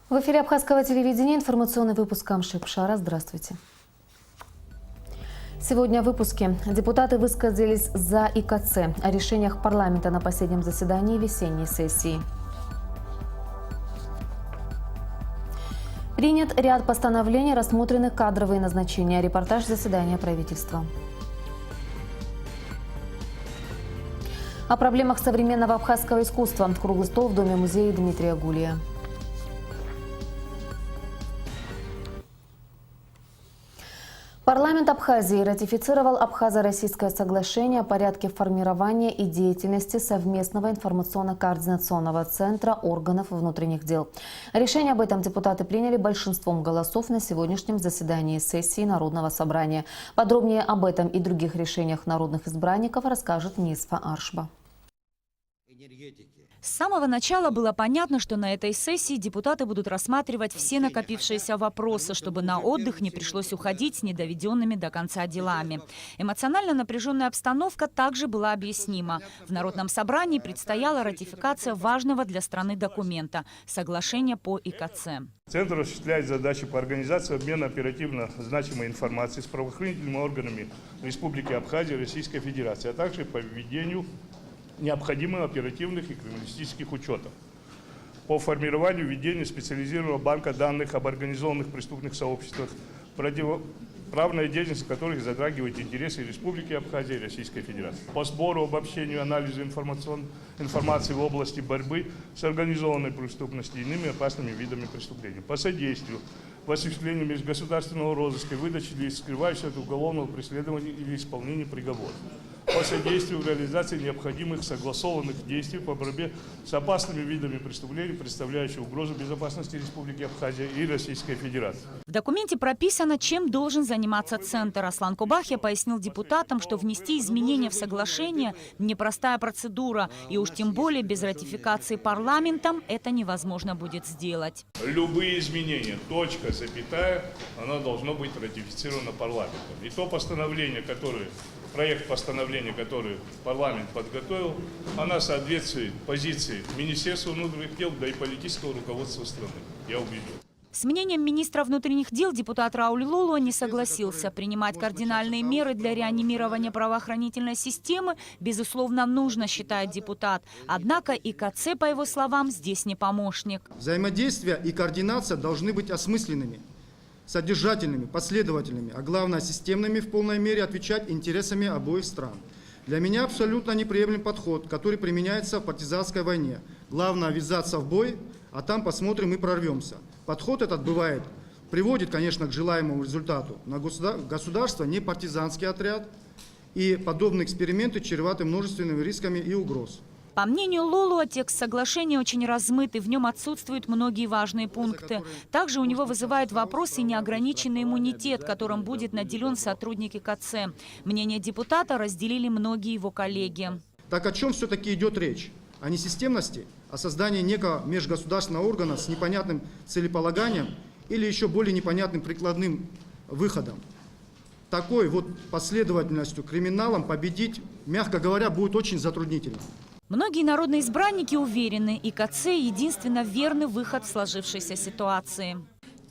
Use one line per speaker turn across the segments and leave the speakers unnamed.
В эфире Абхазского телевидения информационный выпуск Амши-Пшара. Здравствуйте. Сегодня в выпуске. Депутаты высказались за ИКЦ о решениях парламента на последнем заседании весенней сессии. Принят ряд постановлений, рассмотрены кадровые назначения. Репортаж заседания правительства. О проблемах современного абхазского искусства. Круглый стол в Доме-музее Дмитрия Гулия. Парламент Абхазии ратифицировал Абхазо-Российское соглашение о порядке формирования и деятельности совместного информационно-координационного центра органов внутренних дел. Решение об этом депутаты приняли большинством голосов на сегодняшнем заседании сессии Народного собрания. Подробнее об этом и других решениях народных избранников расскажет Мисфа Аршба.
С самого начала было понятно, что на этой сессии депутаты будут рассматривать все накопившиеся вопросы, чтобы на отдых не пришлось уходить с недоведенными до конца делами. Эмоционально напряженная обстановка также была объяснима. В Народном собрании предстояла ратификация важного для страны документа – соглашения по ИКЦ.
Центр осуществляет задачи по организации обмена оперативно значимой информацией с правоохранительными органами Республики Абхазия и Российской Федерации, а также по введению необходимых оперативных и криминалистических учетов по формированию ведения специализированного банка данных об организованных преступных сообществах, противоправная деятельность которых затрагивает интересы Республики Абхазия и Российской Федерации, по сбору, обобщению, анализу информации в области борьбы с организованной преступностью и иными опасными видами преступлений, по содействию в осуществлении межгосударственного розыска, выдачи лиц, скрывающихся от уголовного преследования или исполнения приговора, по содействию в реализации необходимых согласованных действий по борьбе с опасными видами преступлений, представляющими угрозу безопасности Республики Абхазия и Российской Федерации.
В документе прописано, чем должен заниматься Центр. Аслан Кубахия пояснил депутатам, что внести изменения в соглашение – непростая процедура, и уж тем более без ратификации парламентом это невозможно будет сделать.
Любые изменения, точка, запятая, оно должно быть ратифицировано парламентом. И то постановление, проект постановления, который парламент подготовил, она соответствует позиции Министерства внутренних дел, да и политического руководства страны. Я убежден.
С мнением министра внутренних дел депутат Рауль Лоло не согласился. Принимать кардинальные меры для реанимирования правоохранительной системы, безусловно, нужно, считает депутат. Однако ИКЦ, по его словам, здесь не помощник.
Взаимодействие и координация должны быть осмысленными, содержательными, последовательными, а главное системными, в полной мере отвечать интересами обоих стран. Для меня абсолютно неприемлем подход, который применяется в партизанской войне. Главное ввязаться в бой, а там посмотрим и прорвемся. Подход этот приводит, конечно, к желаемому результату. Но государство не партизанский отряд, и подобные эксперименты чреваты множественными рисками и угроз.
По мнению Лолуа, текст соглашения очень размыт, и в нем отсутствуют многие важные пункты. Также у него вызывает вопрос и неограниченный иммунитет, которым будет наделен сотрудник ИКЦ. Мнение депутата разделили многие его коллеги.
Так о чем все-таки идет речь? О несистемности, о создании некого межгосударственного органа с непонятным целеполаганием или еще более непонятным прикладным выходом. Такой вот последовательностью криминалом победить, мягко говоря, будет очень затруднительно.
Многие народные избранники уверены, ИКЦ – единственно верный выход в сложившейся ситуации.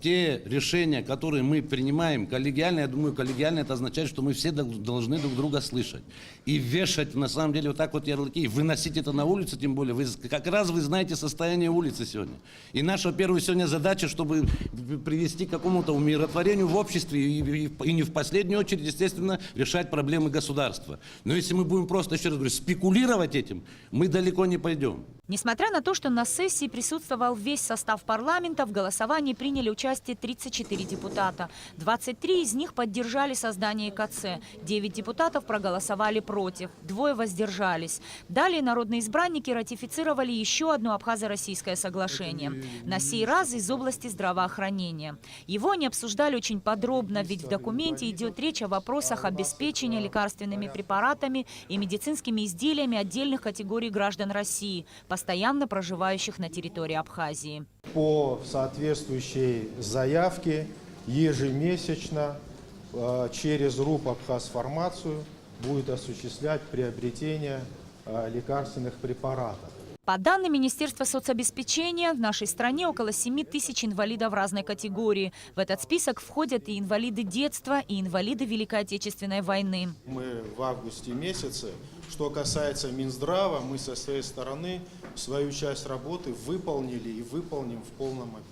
Те решения, которые мы принимаем коллегиально, я думаю, коллегиально это означает, что мы все должны друг друга слышать. И вешать, на самом деле, вот так вот ярлыки, и выносить это на улицу, тем более. Как раз вы знаете состояние улицы сегодня. И наша первая сегодня задача, чтобы привести к какому-то умиротворению в обществе и не в последнюю очередь, естественно, решать проблемы государства. Но если мы будем просто, еще раз говорю, спекулировать этим, мы далеко не пойдем.
Несмотря на то, что на сессии присутствовал весь состав парламента, в голосовании приняли участие 34 депутата. 23 из них поддержали создание ИКЦ. 9 депутатов проголосовали против, 2 воздержались. Далее народные избранники ратифицировали еще одно Абхазо-Российское соглашение. На сей раз из области здравоохранения. Его они обсуждали очень подробно, ведь в документе идет речь о вопросах обеспечения лекарственными препаратами и медицинскими изделиями отдельных категорий граждан России, постоянно проживающих на территории Абхазии.
По соответствующей заявке ежемесячно через РУП «Абхазфармацию» будет осуществлять приобретение лекарственных препаратов.
По данным Министерства соцобеспечения, в нашей стране около 7 тысяч инвалидов разной категории. В этот список входят и инвалиды детства, и инвалиды Великой Отечественной войны.
Мы в августе месяце, что касается Минздрава, мы со своей стороны свою часть работы выполнили и выполним в полном объеме.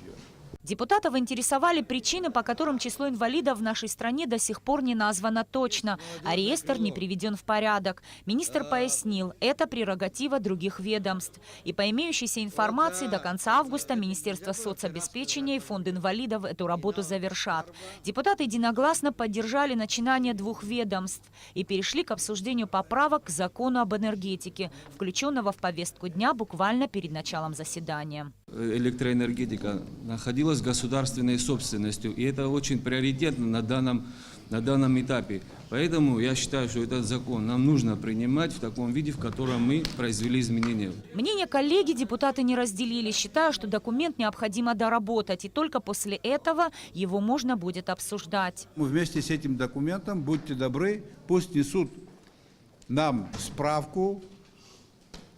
Депутатов интересовали причины, по которым число инвалидов в нашей стране до сих пор не названо точно, а реестр не приведен в порядок. Министр пояснил, это прерогатива других ведомств. И по имеющейся информации до конца августа Министерство соцобеспечения и Фонд инвалидов эту работу завершат. Депутаты единогласно поддержали начинание двух ведомств и перешли к обсуждению поправок к закону об энергетике, включенного в повестку дня буквально перед началом заседания.
Электроэнергетика находилась государственной собственностью, и это очень приоритетно на данном этапе. Поэтому я считаю, что этот закон нам нужно принимать в таком виде, в котором мы произвели изменения.
Мнение коллеги депутаты не разделили, считая, что документ необходимо доработать, и только после этого его можно будет обсуждать.
Вместе с этим документом, будьте добры, пусть несут нам справку,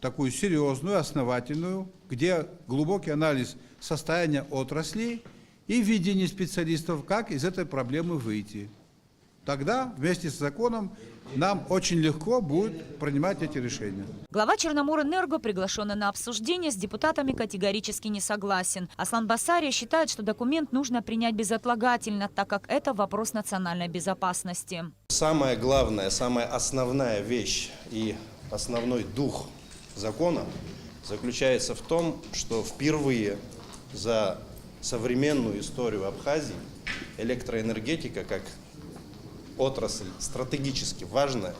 такую серьезную, основательную, где глубокий анализ состояния отрасли и видение специалистов, как из этой проблемы выйти. Тогда вместе с законом нам очень легко будет принимать эти решения.
Глава Черноморэнерго, приглашенный на обсуждение, с депутатами категорически не согласен. Аслан Басария считает, что документ нужно принять безотлагательно, так как это вопрос национальной безопасности.
Самая главная, самая основная вещь и основной дух закона заключается в том, что впервые за современную историю Абхазии электроэнергетика как отрасль стратегически важная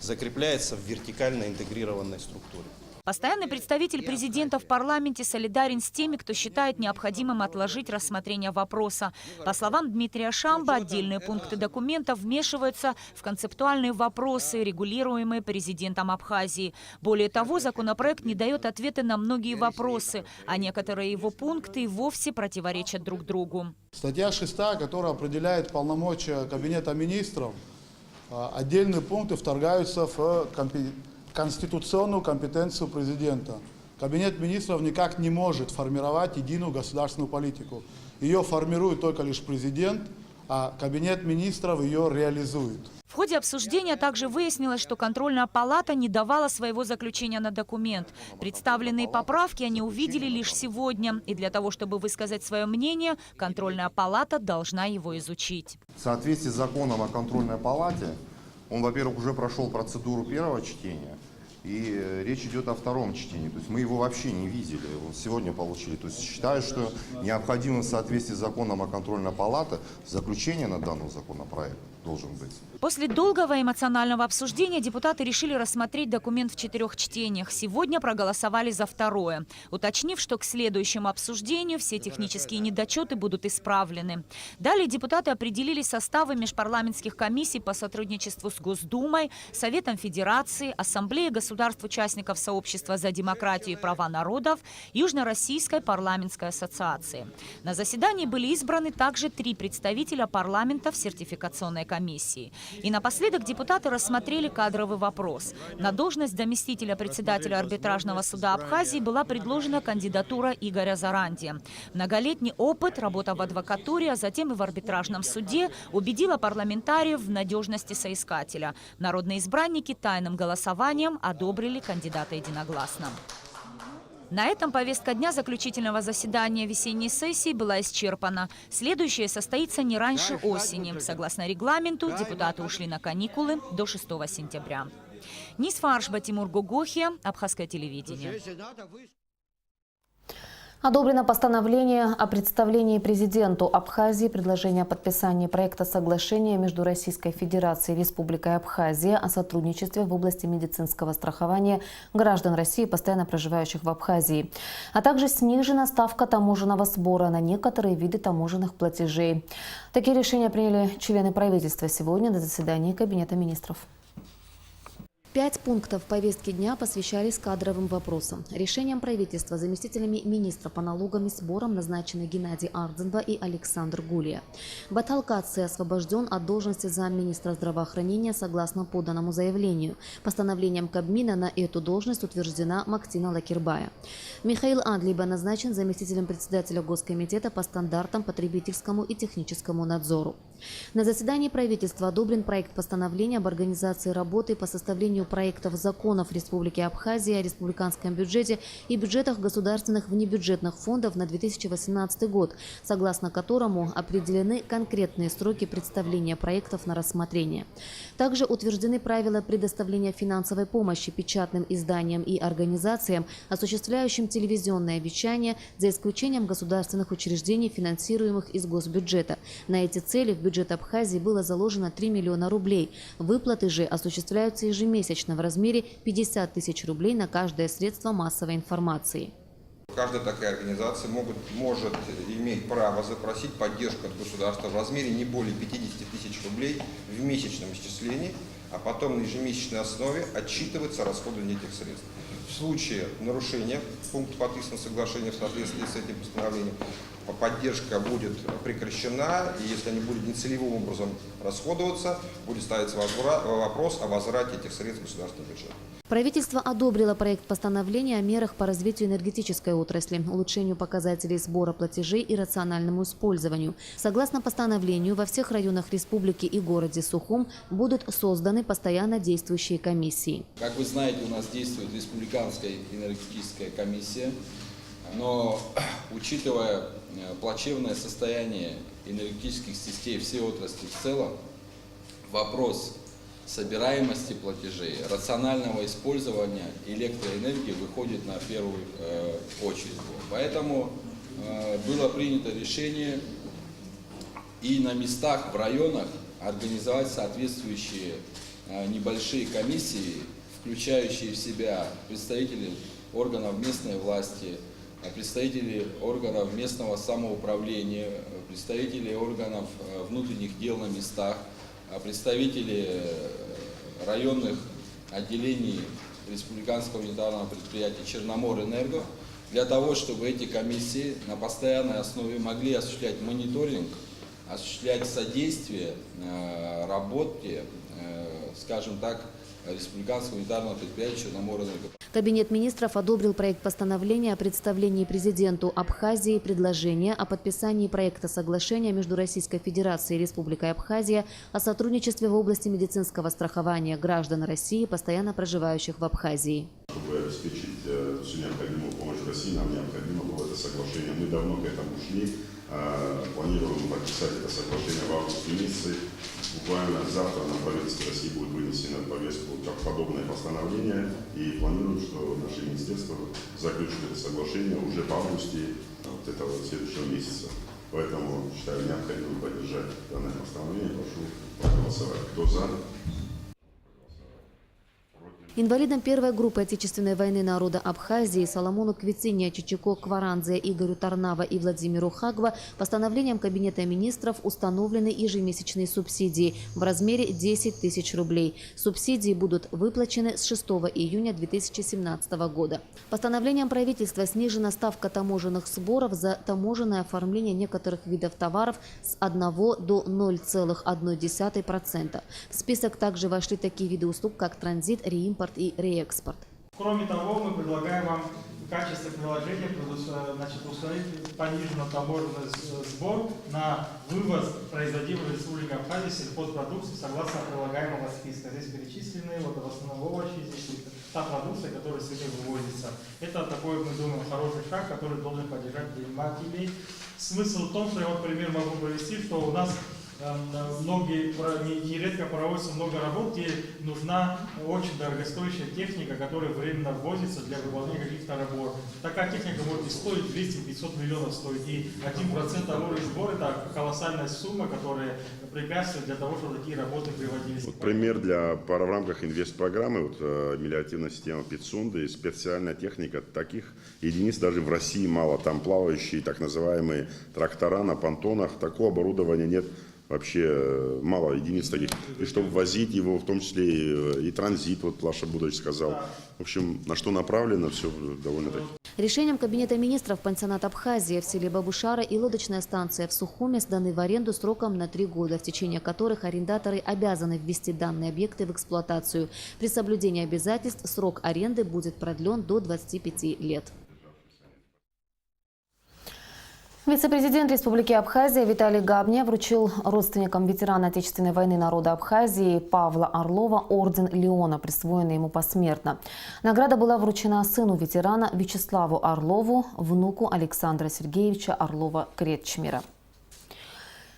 закрепляется в вертикально интегрированной структуре.
Постоянный представитель президента в парламенте солидарен с теми, кто считает необходимым отложить рассмотрение вопроса. По словам Дмитрия Шамба, отдельные пункты документа вмешиваются в концептуальные вопросы, регулируемые президентом Абхазии. Более того, законопроект не дает ответы на многие вопросы, а некоторые его пункты и вовсе противоречат друг другу.
Статья 6, которая определяет полномочия Кабинета министров, отдельные пункты вторгаются в конституционную компетенцию президента. Кабинет министров никак не может формировать единую государственную политику. Ее формирует только лишь президент, а Кабинет министров ее реализует.
В ходе обсуждения также выяснилось, что контрольная палата не давала своего заключения на документ. Представленные поправки они увидели лишь сегодня. И для того, чтобы высказать свое мнение, контрольная палата должна его изучить.
В соответствии с законом о контрольной палате, он, во-первых, уже прошел процедуру первого чтения, и речь идет о втором чтении. То есть мы его вообще не видели, его сегодня получили. То есть считаю, что необходимо в соответствии с законом о контрольной палате заключение на данный законопроект должен быть.
После долгого эмоционального обсуждения депутаты решили рассмотреть документ в 4 чтениях. Сегодня проголосовали за второе, уточнив, что к следующему обсуждению все технические недочеты будут исправлены. Далее депутаты определили составы межпарламентских комиссий по сотрудничеству с Госдумой, Советом Федерации, Ассамблеей государств-участников Сообщества за демократию и права народов, Южно-Российской парламентской ассоциации. На заседании были избраны также 3 представителя парламентов сертификационной комиссии. И напоследок депутаты рассмотрели кадровый вопрос. На должность заместителя председателя арбитражного суда Абхазии была предложена кандидатура Игоря Заранди. Многолетний опыт, работа в адвокатуре, а затем и в арбитражном суде убедила парламентариев в надежности соискателя. Народные избранники тайным голосованием одобрили кандидата единогласно. На этом повестка дня заключительного заседания весенней сессии была исчерпана. Следующее состоится не раньше осени. Согласно регламенту, депутаты ушли на каникулы до 6 сентября. Нисфа Аршба, Тимур Гогохия, Абхазское телевидение.
Одобрено постановление о представлении президенту Абхазии предложения о подписании проекта соглашения между Российской Федерацией и Республикой Абхазия о сотрудничестве в области медицинского страхования граждан России, постоянно проживающих в Абхазии, а также снижена ставка таможенного сбора на некоторые виды таможенных платежей. Такие решения приняли члены правительства сегодня на заседании Кабинета министров. 5 пунктов повестки дня посвящались кадровым вопросам. Решением правительства заместителями министра по налогам и сборам назначены Геннадий Ардзенба и Александр Гулия. Баталкаци освобожден от должности замминистра здравоохранения согласно поданному заявлению. Постановлением Кабмина на эту должность утверждена Мактина Лакирбая. Михаил Андлиба назначен заместителем председателя Госкомитета по стандартам потребительскому и техническому надзору. На заседании правительства одобрен проект постановления об организации работы по составлению проектов законов Республики Абхазия о республиканском бюджете и бюджетах государственных внебюджетных фондов на 2018 год, согласно которому определены конкретные сроки представления проектов на рассмотрение. Также утверждены правила предоставления финансовой помощи печатным изданиям и организациям, осуществляющим телевизионное вещание, за исключением государственных учреждений, финансируемых из госбюджета. На эти цели в бюджет Абхазии было заложено 3 миллиона рублей. Выплаты же осуществляются ежемесячно в размере 50 тысяч рублей на каждое средство массовой информации.
Каждая такая организация может иметь право запросить поддержку от государства в размере не более 50 тысяч рублей в месячном исчислении, а потом на ежемесячной основе отчитывается расходование этих средств. В случае нарушения пункта подписанного соглашения в соответствии с этим постановлением, поддержка будет прекращена, и если они будут нецелевым образом расходоваться, будет ставиться вопрос о возврате этих средств в государственный бюджет.
Правительство одобрило проект постановления о мерах по развитию энергетической отрасли, улучшению показателей сбора платежей и рациональному использованию. Согласно постановлению, во всех районах республики и городе Сухум будут созданы постоянно действующие комиссии.
Как вы знаете, у нас действует Республиканская энергетическая комиссия, но учитывая плачевное состояние энергетических сетей всей отрасли в целом, вопрос собираемости платежей, рационального использования электроэнергии выходит на первую очередь. Поэтому было принято решение и на местах, в районах организовать соответствующие небольшие комиссии, включающие в себя представителей органов местной власти, представителей органов местного самоуправления, представителей органов внутренних дел на местах, представители районных отделений республиканского унитарного предприятия «Черноморэнерго», для того, чтобы эти комиссии на постоянной основе могли осуществлять мониторинг, осуществлять содействие работе, скажем так, республиканского унитарного предприятия «Черноморэнерго».
Кабинет министров одобрил проект постановления о представлении президенту Абхазии предложения о подписании проекта соглашения между Российской Федерацией и Республикой Абхазия о сотрудничестве в области медицинского страхования граждан России, постоянно проживающих в Абхазии.
Чтобы обеспечить всю необходимую помощь России, нам необходимо было это соглашение. Мы давно к этому шли, планируем подписать это соглашение в августе месяце. Буквально завтра на правительство России будет вынесено в повестку подобное постановление, и планируем, что наше министерство заключит это соглашение уже в августе этого следующего месяца. Поэтому считаю необходимо поддержать данное постановление. Прошу проголосовать. Кто за?
Инвалидам первой группы Отечественной войны народа Абхазии Соломону Квицине, Чичико Кваранзе, Игорю Тарнава и Владимиру Хагва постановлением Кабинета министров установлены ежемесячные субсидии в размере 10 тысяч рублей. Субсидии будут выплачены с 6 июня 2017 года. Постановлением правительства снижена ставка таможенных сборов за таможенное оформление некоторых видов товаров с 1 до 0,1%. В список также вошли такие виды услуг, как транзит, реимпорт и реэкспорт.
Кроме того, мы предлагаем вам в качестве приложения установить пониженный таможенный сбор на вывоз производимой в Республике Абхазия сельхозпродукции согласно прилагаемого списка. Здесь перечислены в основном овощи, здесь та продукция, которая сегодня вывозится. Это такой, мы думаем, хороший шаг, который должен поддержать предпринимателей. Смысл в том, что я вот пример могу привести, что у нас нередко проводится много работ, где нужна очень дорогостоящая техника, которая временно ввозится для выполнения каких-то работ. Такая техника может стоить 200-500 миллионов стоит, и 1% того сбора – это колоссальная сумма, которая препятствует для того, чтобы такие работы приводились.
Вот пример в рамках инвестпрограммы, мелиоративная система Пицунды, специальная техника, таких единиц даже в России мало. Там плавающие так называемые трактора на понтонах, такого оборудования нет вообще мало единиц таких. И чтобы возить его, в том числе и транзит, вот Плаша Будович сказал. В общем, на что направлено, все довольно-таки.
Решением Кабинета министров пансионат Абхазия в селе Бабушара и лодочная станция в Сухуме сданы в аренду сроком на 3 года, в течение которых арендаторы обязаны ввести данные объекты в эксплуатацию. При соблюдении обязательств срок аренды будет продлен до 25 лет. Вице-президент Республики Абхазия Виталий Габня вручил родственникам ветерана Отечественной войны народа Абхазии Павла Орлова орден Леона, присвоенный ему посмертно. Награда была вручена сыну ветерана Вячеславу Орлову, внуку Александра Сергеевича Орлова-Кречмера.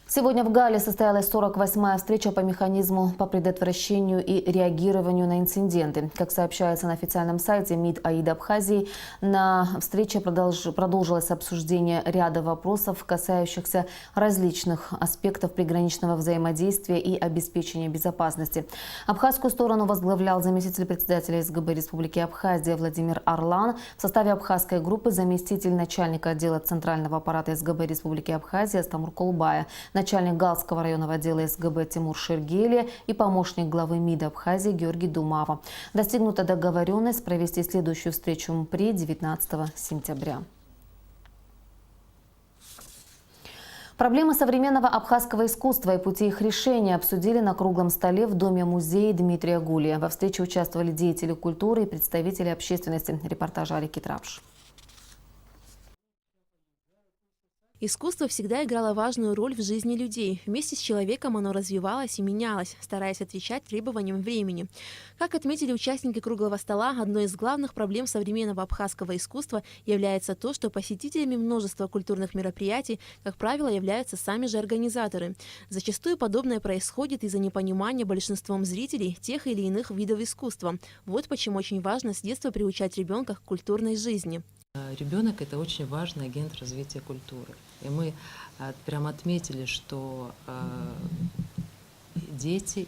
Сегодня в Гале состоялась 48-я встреча по механизму по предотвращению и реагированию на инциденты. Как сообщается на официальном сайте МИД АИД Абхазии, на встрече продолжилось обсуждение ряда вопросов, касающихся различных аспектов приграничного взаимодействия и обеспечения безопасности. Абхазскую сторону возглавлял заместитель председателя СГБ Республики Абхазия Владимир Орлан. В составе абхазской группы заместитель начальника отдела Центрального аппарата СГБ Республики Абхазия Астамур Колубая, начальник Галского районного отдела СГБ Тимур Шергелия и помощник главы МИД Абхазии Георгий Думава. Достигнута договоренность провести следующую встречу МПРИ 19 сентября. Проблемы современного абхазского искусства и пути их решения обсудили на круглом столе в Доме-музее Дмитрия Гулия. Во встрече участвовали деятели культуры и представители общественности. Репортаж Алики Трапш.
Искусство всегда играло важную роль в жизни людей. Вместе с человеком оно развивалось и менялось, стараясь отвечать требованиям времени. Как отметили участники круглого стола, одной из главных проблем современного абхазского искусства является то, что посетителями множества культурных мероприятий, как правило, являются сами же организаторы. Зачастую подобное происходит из-за непонимания большинством зрителей тех или иных видов искусства. Вот почему очень важно с детства приучать ребенка к культурной жизни.
Ребенок – это очень важный агент развития культуры. И мы прям отметили, что дети,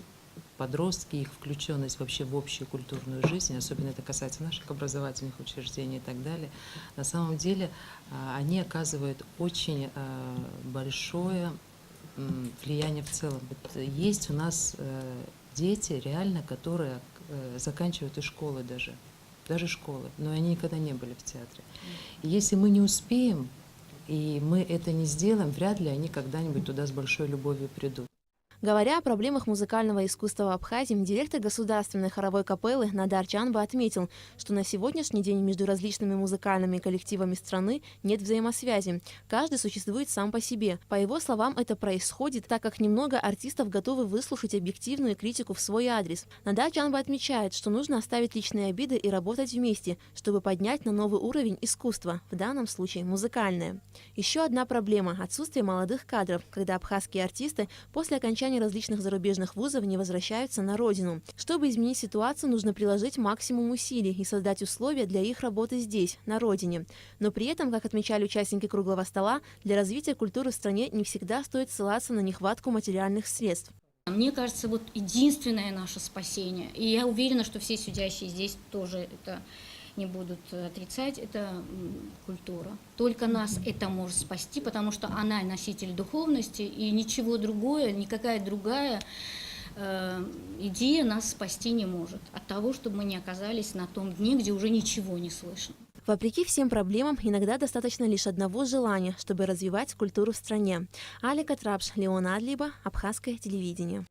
подростки, их включенность вообще в общую культурную жизнь, особенно это касается наших образовательных учреждений и так далее, на самом деле они оказывают очень большое влияние в целом. Есть у нас дети, реально, которые заканчивают и школы даже школы, но они никогда не были в театре. И если мы не успеем, и мы это не сделаем, вряд ли они когда-нибудь туда с большой любовью придут.
Говоря о проблемах музыкального искусства в Абхазии, директор государственной хоровой капеллы Надар Чанба отметил, что на сегодняшний день между различными музыкальными коллективами страны нет взаимосвязи. Каждый существует сам по себе. По его словам, это происходит, так как немного артистов готовы выслушать объективную критику в свой адрес. Надар Чанба отмечает, что нужно оставить личные обиды и работать вместе, чтобы поднять на новый уровень искусство, в данном случае музыкальное. Еще одна проблема – отсутствие молодых кадров, когда абхазские артисты после окончания различных зарубежных вузов не возвращаются на родину. Чтобы изменить ситуацию, нужно приложить максимум усилий и создать условия для их работы здесь, на родине. Но при этом, как отмечали участники круглого стола, для развития культуры в стране не всегда стоит ссылаться на нехватку материальных средств.
Мне кажется, вот единственное наше спасение, и я уверена, что все сидящие здесь тоже это не будут отрицать, это культура. Только нас это может спасти, потому что она носитель духовности, и ничего другое, никакая другая идея нас спасти не может от того, чтобы мы не оказались на том дне, где уже ничего не слышно.
Вопреки всем проблемам, иногда достаточно лишь одного желания, чтобы развивать культуру в стране. Алика Трапш, Леон Адлиба, Абхазское телевидение.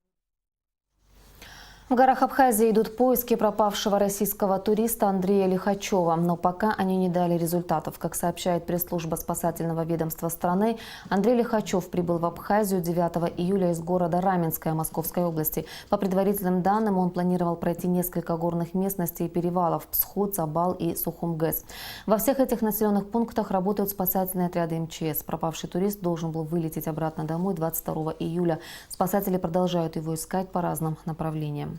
В горах Абхазии идут поиски пропавшего российского туриста Андрея Лихачева, но пока они не дали результатов. Как сообщает пресс-служба спасательного ведомства страны, Андрей Лихачев прибыл в Абхазию 9 июля из города Раменское Московской области. По предварительным данным, он планировал пройти несколько горных местностей и перевалов – Псхот, Забал и Сухум-ГЭС. Во всех этих населенных пунктах работают спасательные отряды МЧС. Пропавший турист должен был вылететь обратно домой 22 июля. Спасатели продолжают его искать по разным направлениям.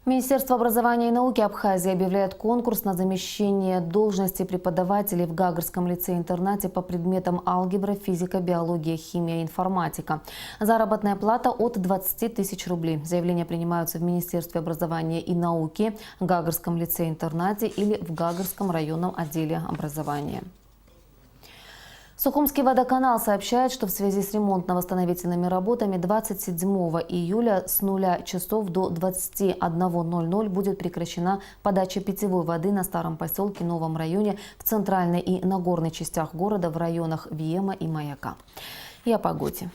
Министерство образования и науки Абхазии объявляет конкурс на замещение должности преподавателей в Гагарском лицее-интернате по предметам алгебра, физика, биология, химия и информатика. Заработная плата от 20 тысяч рублей. Заявления принимаются в Министерстве образования и науки, Гагарском лицее-интернате или в Гагарском районном отделе образования. Сухумский водоканал сообщает, что в связи с ремонтно-восстановительными работами 27 июля с 0 часов до 21:00 будет прекращена подача питьевой воды на Старом поселке, Новом районе, в центральной и Нагорной частях города, в районах Виема и Маяка. И о погоде.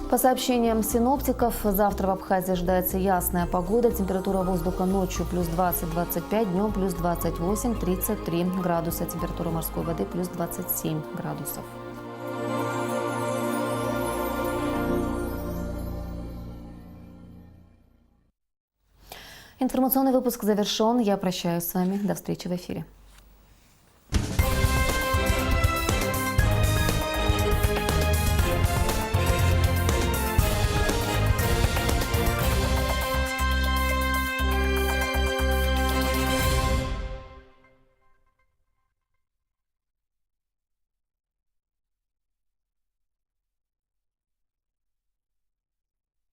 По сообщениям синоптиков, завтра в Абхазии ожидается ясная погода. Температура воздуха ночью плюс 20-25, днем плюс 28-33 градуса. Температура морской воды плюс 27 градусов. Информационный выпуск завершен. Я прощаюсь с вами. До встречи в эфире.